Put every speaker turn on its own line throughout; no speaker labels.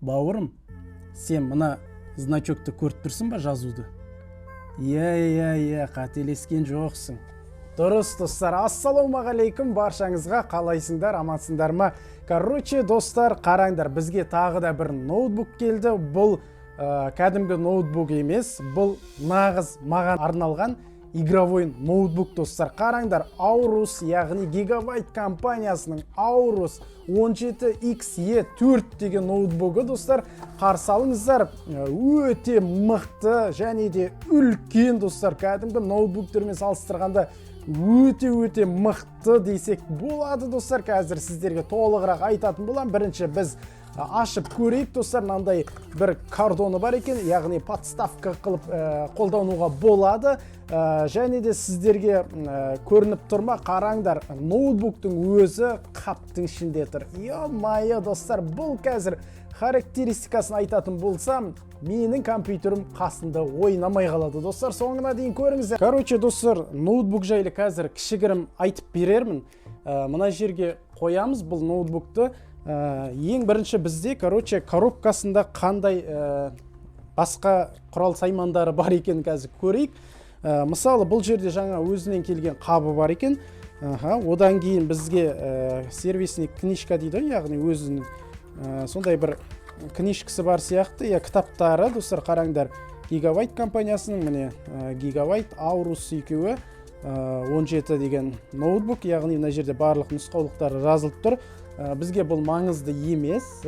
Бауырым, сен мына значокты көріп тұрсың ба, жазуды? Иә, қателескен жоқсың. Дұрыс, достар, ассалаумағалейкум баршаңызға, қалайсыңдар, амансыңдар ма? Короче, достар, қараңдар, бізге тағы да бір ноутбук келді. Бұл кәдімгі ноутбук емес, бұл нағыз маған арналған игровой ноутбук, достар. Қараңдар, Aorus, яғни Gigabyte компаниясының Aorus 17XE4 деген ноутбугі, достар. Қарсы алыңыздар, өте мықты және де үлкен, достар. Кәдімгі ноутбуктермен салыстырғанда өте мықты десек болады, достар. Қазір сіздерге толығырақ айтатын болам. Бірінші біз ашып көрейік, достар. Мынандай бір картоны бар екен, яғни подставка қылып қолдануға болады. Және де сіздерге көрініп тұрма, қараңдар, ноутбуктың өзі қаптың ішінде тұр. Е-майы, достар, бұл қазір характеристикасын айтатын болсам, менің компьютерім қасында ойнамай қалады, достар. Соңына дейін көріңіздер. Короче, достар, ноутбук жайлы қазір кішігірім айтып берермін. Мына жерге қоямыз бұл ноутбукты. Ең бірінші бізде, короче, коробкасында қандай басқа құрал саймандары бар екен қазір көрейік. Мысалы, бұл жерде жаңа өзінен келген қабы бар екен. Одан кейін бізге сервисный книжка дейді, яғни өзінің сондай бір книжкасы бар сияқты, кітаптары, достар, қараңдар. Gigabyte компаниясының, міне, Gigabyte Aorus екеуі 17 деген ноутбук, яғни мына жерде барлық нұсқаулықтары жазылып тұр. Бізге бұл маңызды емес.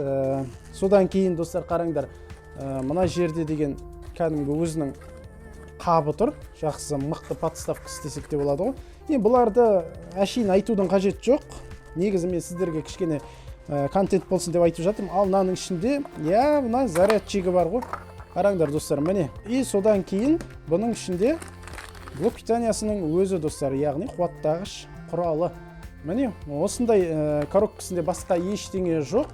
Содан кейін, достар, қараңдар, мына жерде деген кәдімгі өзінің қабы тұр. Жақсы, мықты подставкасы десек те болады ғой. Енді бұларды әшейін айтудың қажет жоқ. Негізі мен сіздерге кішкене контент болсын деп айтып жатырмын. Ал мынаның ішінде, мына зарядчигі бар ғой. Қараңдар, достар, міне. И содан кейін бұның ішінде блок питаниясының өзі, достар, яғни қуаттағыш құралы. Міне, осындай коробкасында басқа ештеңе жоқ.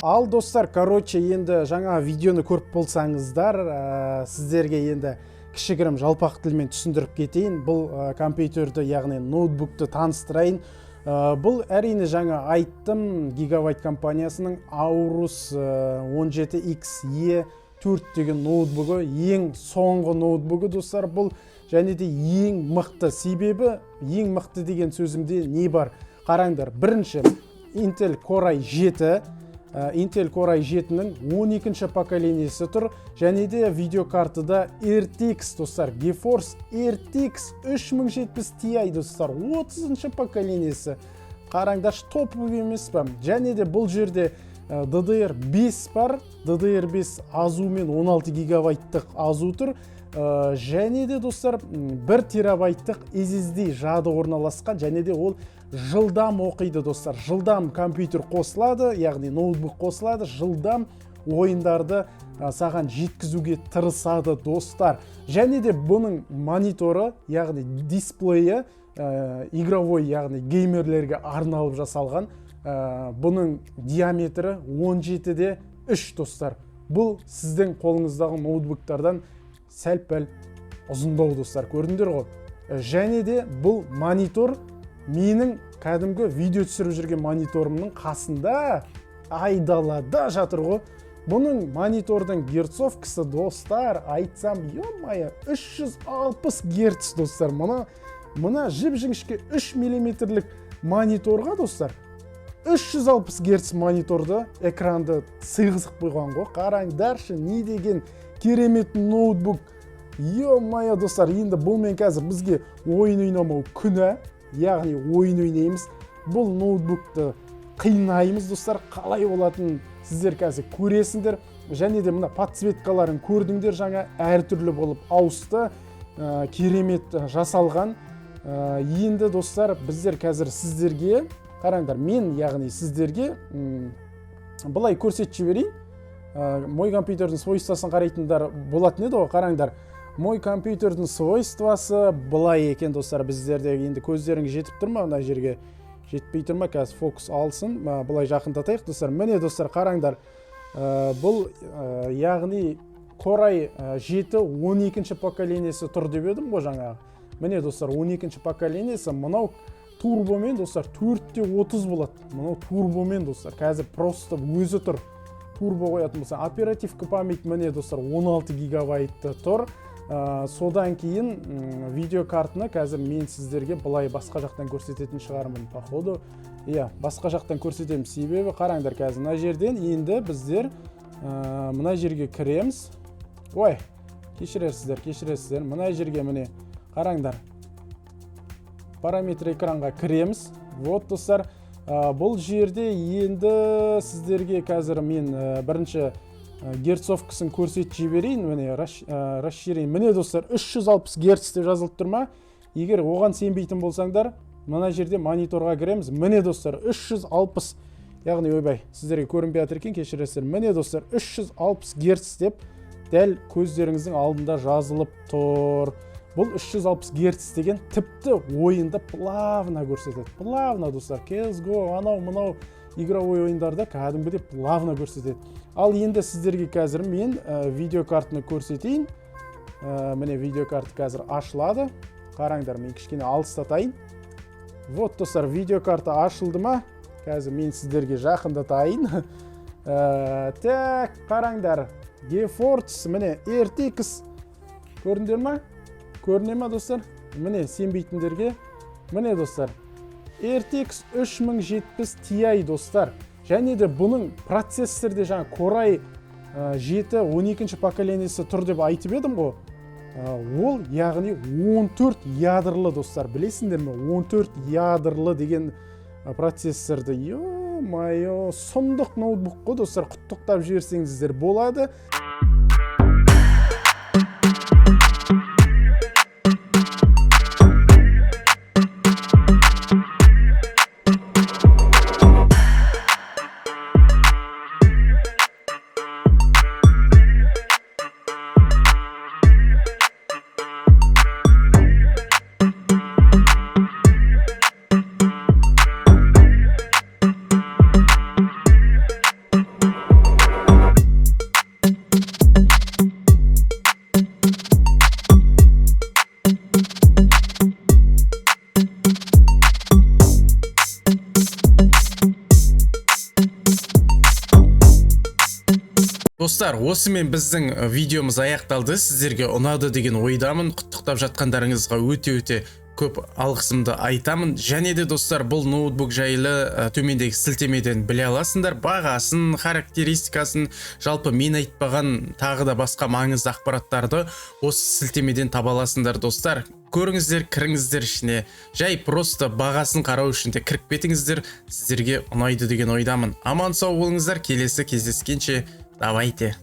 Ал, достар, короче, енді жаңа видеоны көріп болсаңыздар, сіздерге енді кішігірім жалпақ тілмен түсіндіріп кетейін. Бұл компьютерді, яғни ноутбукты таныстырайын. Бұл әрине жаңа айттым, Gigabyte компаниясының Aorus 17XE4 деген ноутбугі, ең соңғы ноутбугі, достар. Бұл және де ең мықты. Себебі ең мықты деген сөзімде не бар? Қараңдар, бірінші Intel Core i7, Intel Core i7-нің 12-ші поколениясы тұр, және де видеокартыда RTX, достар, GeForce RTX 3070 Ti, достар, 30-ші поколениясы. Қараңдар, топовый емес па? Және де бұл жерде DDR5 бар, DDR5 азумен 16 гигабайттық азу тұр. Және де, достар, 1 терабайттық SSD жады орналасқан, және де ол жылдам оқиды, достар. Жылдам компьютер қосылады, яғни ноутбук қосылады, жылдам ойындарды саған жеткізуге тырысады, достар. Және де бұның мониторы, яғни дисплейі, игровой, яғни геймерлерге арналып жасалған. Бұның диаметрі 17-де 3, достар. Бұл сіздің қолыңыздағы ноутбуктардан сәл-пәл ұзындау, достар, көрдіңдер ғой. Және де бұл монитор менің кәдімгі видео түсіріп жүрген мониторымның қасында айдалада жатыр ғой. Бұның монитордың герцовкасы, достар, айтсам, е-майы, 360 герц, достар. Мұна жіп-жіңішке 3 миллиметрлік мониторға, достар, 360 герц мониторды, экранды сыйғызып қойған ғой. Қараңдаршы, не деген керемет ноутбук. Е-майы, достар, енді бұлмен қазір бізге ойын ойнамау күнә. Яғни ойын ойнаймыз, бұл ноутбукты қиынаймыз, достар, қалай болатын сіздер қазір көресіңдер. Және де мына подсветкаларын көрдіңдер, жаңа әртүрлі болып ауысты, керемет жасалған. Енді, достар, біздер қазір сіздерге, қараңдар, мен, яғни сіздерге бұлай көрсетіп жіберейін. Мой компьютердің свойствосын қарайтындар болатын еді ғой, қараңдар. мой компьютердің свойствосы былай екен достар. Біздерде енді көздеріңіз жетіп тұр ма? Мына жерге жетпей тұр ма? Қазір фокус алсын. Былай жақындатайық достар. Міне достар, қараңдар. Бұл яғни Core i7-12 поколениясы тұр деп едім ғой жаңағы. Міне достар, 12 поколениясы. Мынау турбомен достар 4-30 болады. Мынау турбомен достар. Қазір просто өзі тұр. Турбо қоятын болса, оперативкі память міне достар 16 гигабайтты тұр. Содан кейін видеокартыны қазір мен сіздерге былай басқа жақтан көрсететін шығармын. Походу, басқа жақтан көрсетемін. Себебі қараңдар, қазір мына жерден енді біздер мына жерге кіреміз. Ой, кешіресіздер. Мына жерге міне қараңдар. Параметр экранға кіреміз. Вот достар, бұл жерде енді сіздерге қазір мен бірінші герцовкасын көрсетіп жіберейін. Міне расширейін. Міне достар, 360 герц деп жазылып тұр ма? Егер оған сенбейтін болсаңдар, мына жерде мониторға кіреміз. Міне достар, 360, яғни ойбай, сіздерге көрінбей жатыр екен, кешіресіздер. Міне достар, 360 герц деп дәл көздеріңіздің алдында жазылып тұр. Бұл 360 герц деген тіпті ойында плавно көрсетеді. Плавно достар, CSGO, анау-мынау игровой ойындарда кәдімгідей плавно көрсетеді. Ал енді сіздерге қазір мен видеокартыны көрсетейін. Міне видеокарты қазір ашылады. Қараңдар, мен кішкене алыстатайын. Вот достар, видеокарты ашылды ма? Қазір мен сіздерге жақындатайын. Так, қараңдар. GeForce, міне RTX көріндер ма? Көріне ма достар? Міне сенбейтіндерге. Міне достар, RTX 3070 Ti достар. Және де бұның процессорде жаңа Core i7-12 поколениясы тұр деп айтып едім ғой. Ол яғни 14 ядырлы достар. Білесіңдер ме? 14 ядырлы деген процессорды. Ё-майо, сұмдық ноутбук қой достар. Құттықтап жіберсеңіздер болады. Достар, осымен біздің видеомыз аяқталды. Сіздерге ұнады деген ойдамын. Құттықтап жатқандарыңызға өте көп алғысымды айтамын. Және де достар, бұл ноутбук жайлы төмендегі сілтемеден біле аласыңдар. Бағасын, характеристикасын, жалпы мен айтпаған тағы да басқа маңызды ақпараттарды осы сілтемеден таба аласыңдар достар. Көріңіздер, кіріңіздер ішіне. Жай просто бағасын қарау үшін де кіріп кетіңіздер. Сіздерге ұнайды деген ойдамын. Аман сау болыңыздар, келесі кездескенше давайте.